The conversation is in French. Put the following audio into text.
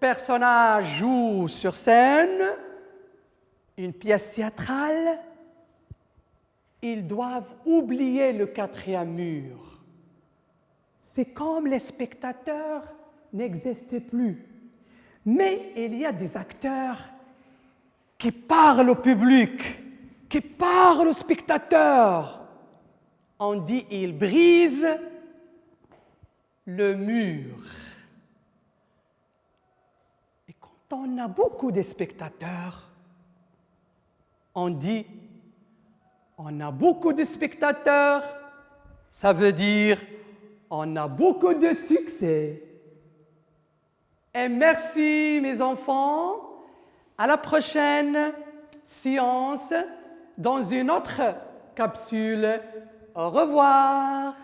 personnages jouent sur scène une pièce théâtrale, ils doivent oublier le quatrième mur. C'est comme les spectateurs n'existent plus. Mais il y a des acteurs qui parlent au public, qui parlent aux spectateurs. On dit ils brisent le mur. Et quand on a beaucoup de spectateurs, on dit on a beaucoup de spectateurs, ça veut dire on a beaucoup de succès. Et merci mes enfants. À la prochaine séance dans une autre capsule. Au revoir.